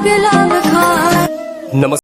નમસ્કાર.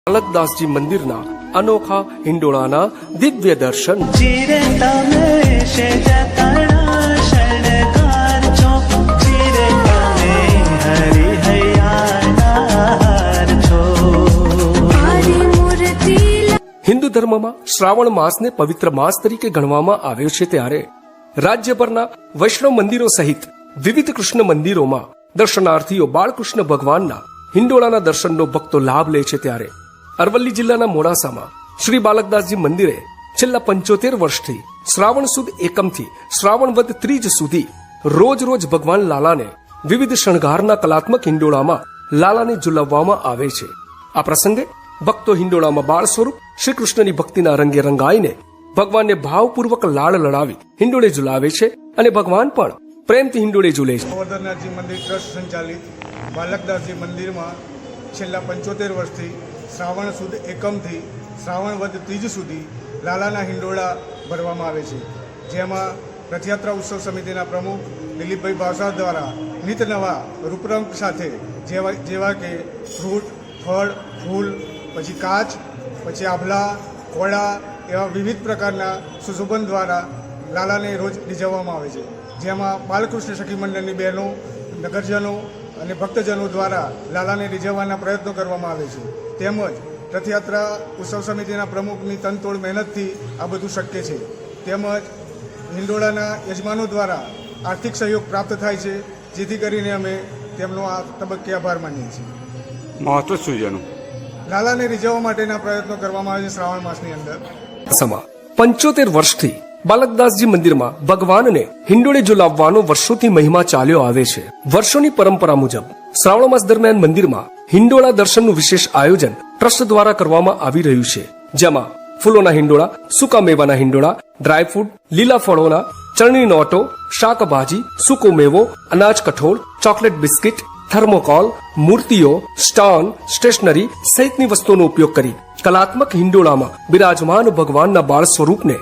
બાલકદાસજી મંદિરના અનોખા હિંડોળાના દિવ્ય દર્શન. હિન્દુ ધર્મમાં શ્રાવણ માસને પવિત્ર માસ તરીકે ગણવામાં આવ્યો છે, ત્યારે રાજ્યભરના વૈષ્ણવ મંદિરો સહિત વિવિધ કૃષ્ણ મંદિરોમાં દર્શનાર્થીઓ બાળકૃષ્ણ ભગવાનના હિંડોળાના દર્શનનો ભક્તો લાભ લે છે. ત્યારે અરવલ્લી જિલ્લાના મોડાસામાં શ્રી બાલકદાસજી મંદિરે છેલ્લા 75 વર્ષથી શ્રાવણ સુદ એકમથી શ્રાવણ વદ ત્રીજ સુધી રોજ ભગવાન લાલાને વિવિધ શણગારના કલાત્મક હિંડોળામાં લાલાને ઝુલાવવામાં આવે છે. આ પ્રસંગે ભક્તો હિંડોળામાં બાળ સ્વરૂપ શ્રી કૃષ્ણની ભક્તિના રંગે રંગાઈને ભગવાનને ભાવપૂર્વક લાડ લડાવી હિંડોળે ઝુલાવે છે અને ભગવાન પણ પ્રેમથી હિંડોળે ઝૂલે છે. ગોવર્ધનનાથજી મંદિર ટ્રસ્ટ સંચાલિત બાલકદાસજી મંદિરમાં છેલ્લા 75 વર્ષથી શ્રાવણ સુદ એકમથી શ્રાવણ વદ ત્રીજ સુધી લાલાના હિંડોળા ભરવામાં આવે છે, જેમાં રથયાત્રા ઉત્સવ સમિતિના પ્રમુખ દિલીપભાઈ ભાવસાર દ્વારા નિત નવા રૂપરંગ સાથે જેવા કે ફ્રૂટ, ફળ, ફૂલ, પછી કાચ, પછી આભલા, કોળા એવા વિવિધ પ્રકારના સુશોભન દ્વારા લાલાને રોજ રીઝવવામાં આવે છે, જેમાં બાલકૃષ્ણ સખી મંડળની બહેનો, નગરજનો અને ભક્તજનો દ્વારા લાલાને રીઝવવાના પ્રયત્નો કરવામાં આવે છે. તેમજ રથયાત્રા ઉત્સવ સમિતિના પ્રમુખની તનતોડ મહેનતથી આ બધું શક્ય છે. તેમજ હિંડોળાના યજમાનો દ્વારા આર્થિક સહયોગ પ્રાપ્ત થાય છે, જેથી કરીને અમે તેમનો આ તબક્કે આભાર માનીએ છીએ. મહત્વ શું છે એનું? લાલાને રીઝવવા માટેના પ્રયત્નો કરવામાં આવે છે શ્રાવણ માસની અંદર. 75 વર્ષથી બાલકદાસજી મંદિરમાં ભગવાનને હિંડોળે ઝુલાવવાનો વર્ષોથી મહિમા ચાલ્યો આવે છે. વર્ષોની પરંપરા મુજબ શ્રાવણ માસ દરમિયાન મંદિરમાં હિંડોળા દર્શનનું વિશેષ આયોજન ટ્રસ્ટ દ્વારા કરવામાં આવી રહ્યું છે, જેમાં ફૂલોના હિંડોળા, સૂકા મેવાના હિંડોળા, ડ્રાયફ્રૂટ, લીલા ફળોના, ચરણીનો ઓટો, શાકભાજી, સૂકો મેવો, અનાજ કઠોળ, ચોકલેટ બિસ્કિટ, થર્મોકોલ, મૂર્તિઓ, સ્ટોન, સ્ટેશનરી સહિતની વસ્તુઓનો ઉપયોગ કરી કલાત્મક હિંડોળામાં બિરાજમાન ભગવાનના બાળ સ્વરૂપને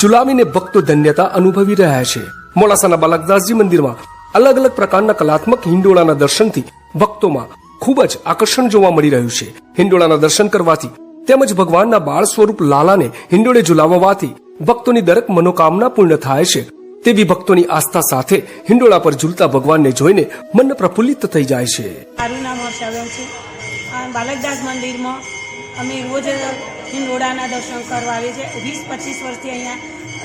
ઝુલાવીને ભક્તો ધન્યતા અનુભવી રહ્યા છે. મોડાસાના બાલકદાસજી મંદિરમાં અલગ અલગ પ્રકારના કલાત્મક હિંડોળાના દર્શનથી ભક્તોમાં ખૂબ જ આકર્ષણ જોવા મળી રહ્યું છે. હિંડોળાના દર્શન કરવાથી તેમજ ભગવાનના બાળ સ્વરૂપ લાલાને હિંડોળે ઝુલાવવાથી ભક્તોની દરેક મનોકામના પૂર્ણ થાય છે, તેવી ભક્તોની આસ્થા સાથે હિંડોળા પર ઝૂલતા ભગવાનને જોઈને મન પ્રફુલ્લિત થઈ જાય છે. મારું નામ હર્ષાબેન છે. બાલકદાસ મંદિરમાં અમે રોજ હિંડોળાના દર્શન કરવા આવીએ છીએ. 20-25 વર્ષથી અહીંયા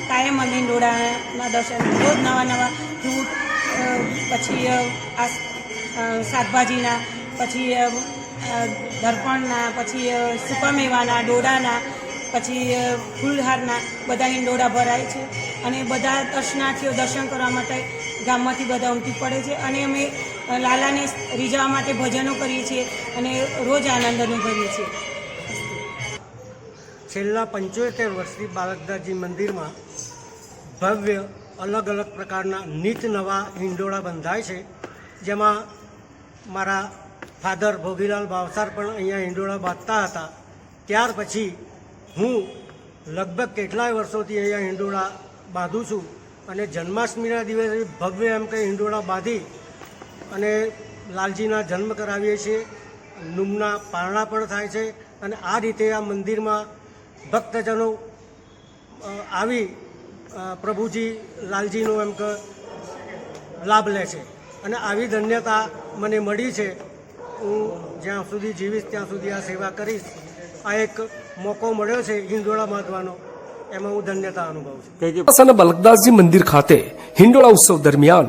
કાયમ અમે હિંડોળાના દર્શન રોજ નવા ફ્રૂટ, પછી શાકભાજીના, પછી દર્પણના, પછી સૂકા મેવાના, ડોડાના, પછી ફૂલહારના બધા હિંડોળા ભરાય છે અને બધા દર્શનાર્થીઓ દર્શન કરવા માટે ગામમાંથી બધા ઉમટી પડે છે અને અમે લાલાને રીઝવવા માટે ભજનો કરીએ છીએ અને રોજ આનંદ અનુભવીએ છીએ. છેલ્લા 75 વર્ષથી બાલકદાસજી મંદિરમાં ભવ્ય અલગ અલગ પ્રકારના નિત નવા હિંડોળા બંધાય છે, જેમાં મારા ફાધર ભોગીલાલ ભાવસાર પણ અહીંયા હિંડોળા બાંધતા હતા. ત્યાર પછી હું લગભગ કેટલાય વર્ષોથી અહીંયા હિંડોળા બાંધું છું અને જન્માષ્ટમીના દિવસે ભવ્ય એમ કંઈ હિંડોળા બાંધી અને લાલજીના જન્મ કરાવીએ છીએ. નુમના પારણા પણ થાય છે અને આ રીતે આ મંદિરમાં ભક્તજનો આવી પ્રભુજી લાલજીનો એમ કે લાભ લે છે અને આવી ધન્યતા મને મળી છે. હું જ્યાં સુધી જીવીશ ત્યાં સુધી આ સેવા કરીશ. આ એક મોકો મળ્યો છે હિંડોળા બાંધવાનો, એમાં હું ધન્યતા અનુભવું છું. મોડાસાના બાલકદાસજી મંદિર ખાતે હિંડોળા ઉત્સવ દરમિયાન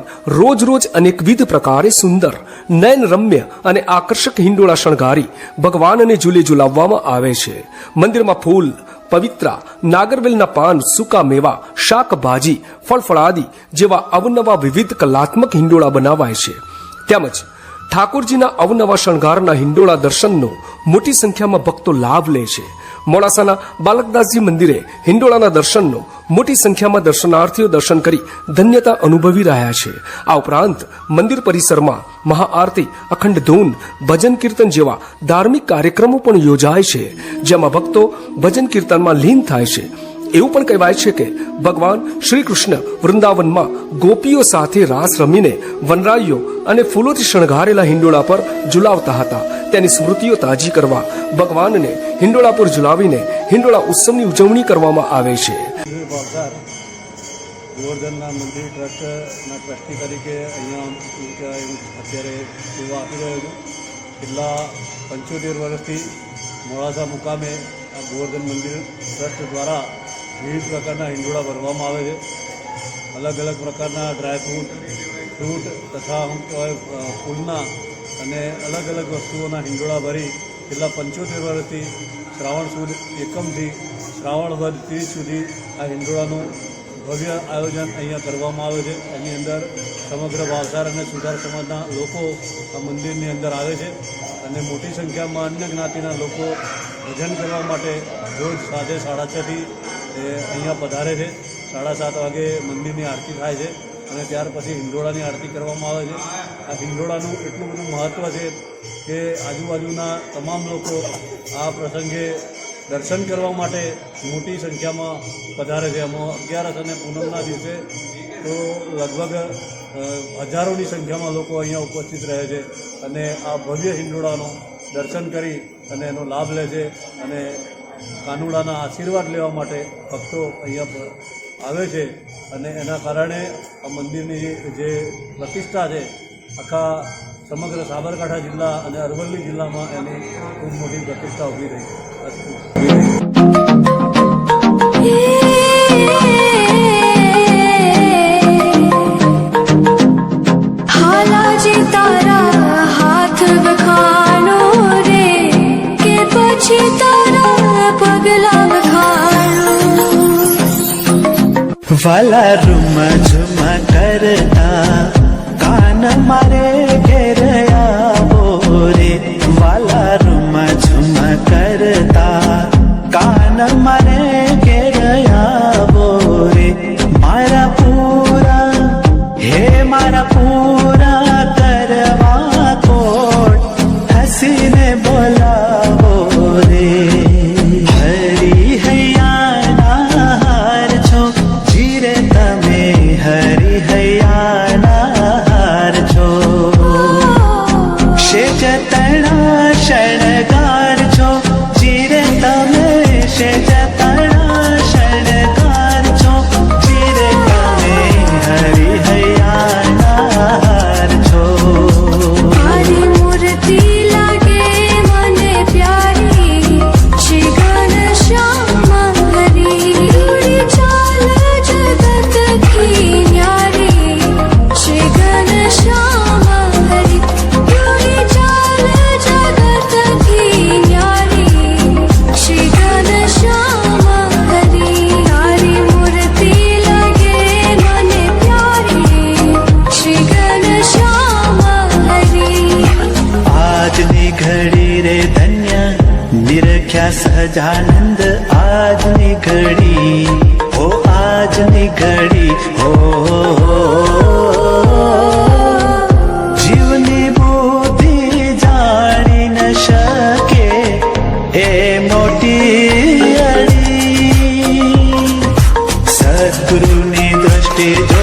રોજ અનેકવિધ પ્રકારે સુંદર, નયન રમ્ય અને આકર્ષક હિંડોળા શણગારી ભગવાનને ઝૂલે ઝુલાવવામાં આવે છે. મંદિરમાં ફૂલ, પવિત્રા, નાગરવેલના પાન, સૂકા મેવા, શાકભાજી, ફળફળાદી જેવા અવનવા વિવિધ કલાત્મક હિંડોળા બનાવાય છે. તેમજ ઠાકોરજીના અવનવા શણગારના હિંડોળા દર્શનનો મોટી સંખ્યામાં ભક્તો લાભ લે છે. મોડાસાના બાલકદાસજી મંદિરે હિંડોળાના દર્શનનો મોટી સંખ્યામાં દર્શનાર્થીઓ દર્શન કરી ધન્યતા અનુભવી રહ્યા છે. આ ઉપરાંત મંદિર પરિસરમાં મહાઆરતી, અખંડ ધૂન, ભજન કીર્તન જેવા ધાર્મિક કાર્યક્રમો પણ યોજાય છે, જેમાં ભક્તો ભજન કીર્તનમાં લીન થાય છે. એવું પણ કહેવાય છે કે ભગવાન શ્રી કૃષ્ણ વૃંદાવનમાં ગોપીઓ સાથે રાસ રમીને વનરાઈઓ અને ફૂલોથી શણગારેલા હિંડોળા પર ઝુલાવતા હતા. તેની સ્મૃતિઓ તાજી કરવા ભગવાનને હિંડોળા પર ઝુલાવીને હિંડોળા ઉત્સવની ઉજવણી કરવામાં આવે છે. ગોવર્ધનના મંદિર ટ્રસ્ટના ટ્રસ્ટી તરીકે અહીંયા અત્યારે સેવા આપી રહ્યો છું. છેલ્લા 75 વર્ષથી મોડાસા મુકામે આ ગોવર્ધન મંદિર ટ્રસ્ટ દ્વારા વિવિધ પ્રકારના હિંડોળા ભરવામાં આવે છે. અલગ અલગ પ્રકારના ડ્રાયફ્રૂટ, ફ્રૂટ તથા ફૂલના અને અલગ અલગ વસ્તુઓના હિંડોળા ભરી છેલ્લા 75 વર્ષથી શ્રાવણ સુદ એકમથી શ્રાવણ વદ 30 સુધી આ હિંડોળાનું ભવ્ય આયોજન અહીંયા કરવામાં આવે છે. એની અંદર સમગ્ર વાવસાર અને સુધાર સમાજના લોકો આ મંદિરની અંદર આવે છે અને મોટી સંખ્યામાં અન્ય જ્ઞાતિના લોકો ભજન કરવા માટે રોજ સાંજે 6:30થી અહીંયા પધારે છે. 7:30 વાગે મંદિરની આરતી થાય છે અને ત્યાર પછી હિંડોળાની આરતી કરવામાં આવે છે. આ હિંડોળાનું એટલું બધું મહત્ત્વ છે કે આજુબાજુના તમામ લોકો આ પ્રસંગે દર્શન કરવા માટે મોટી સંખ્યામાં પધારે છે. એમાં 11 અને પૂનમના દિવસે તો લગભગ હજારોની સંખ્યામાં લોકો અહીંયા ઉપસ્થિત રહે છે અને આ ભવ્ય હિંડોળાનો દર્શન કરી અને એનો લાભ લે છે અને કાનુડાના આશીર્વાદ લેવા માટે ભક્તો અહીંયા આવે છે અને એના કારણે આ મંદિરની જે પ્રતિષ્ઠા છે આખા સમગ્ર સાબરકાંઠા જિલ્લા અને અરવલ્લી જિલ્લામાં એની ખૂબ મોટી પ્રતિષ્ઠા ઊભી રહી હાલાજી તારા હાથ વખાણો રે કે પછી તારા પગલા વખાણો વાલા રૂમ ઝુમ કરતા કાન મારે ઘેર આવો રે વાલા રૂમ ઝુમ કરતા કાન મારે ઘેર આવો રે મારા પૂરા હે મારા પૂરા કરવા કોટ હસીને બોલાવો રે હરી હૈયાના હાર છો જીરે તમે હરી હૈયાના હાર છો શેજ તણા શણગાર છો જીરે તમે શેજ તણા શણગાર છો જીરે તમે હરી હૈયાના હાર છો તારી મૂર્તિ લાગે મને પ્યારી શ્રી ઘનશ્યામ હરી ઉડી ચાલ જગત કી ન્યારી શ્રી ઘનશ્યામ હરી ઉડી ચાલ જગત કી ન્યારી શ્રી ઘનશ્યામ હરી તારી મૂર્તિ લાગે મને પ્યારી શ્રી ઘનશ્યામ હરી આજની ઘડી રે ધન્ય નિરખ્યા સહજાનંદ આજની ઘડી હો આજની ઘડી હો જીવની બુદ્ધિ જાણી ન શકે એ મોટી અડી સદગુરુની દ્રષ્ટિ જો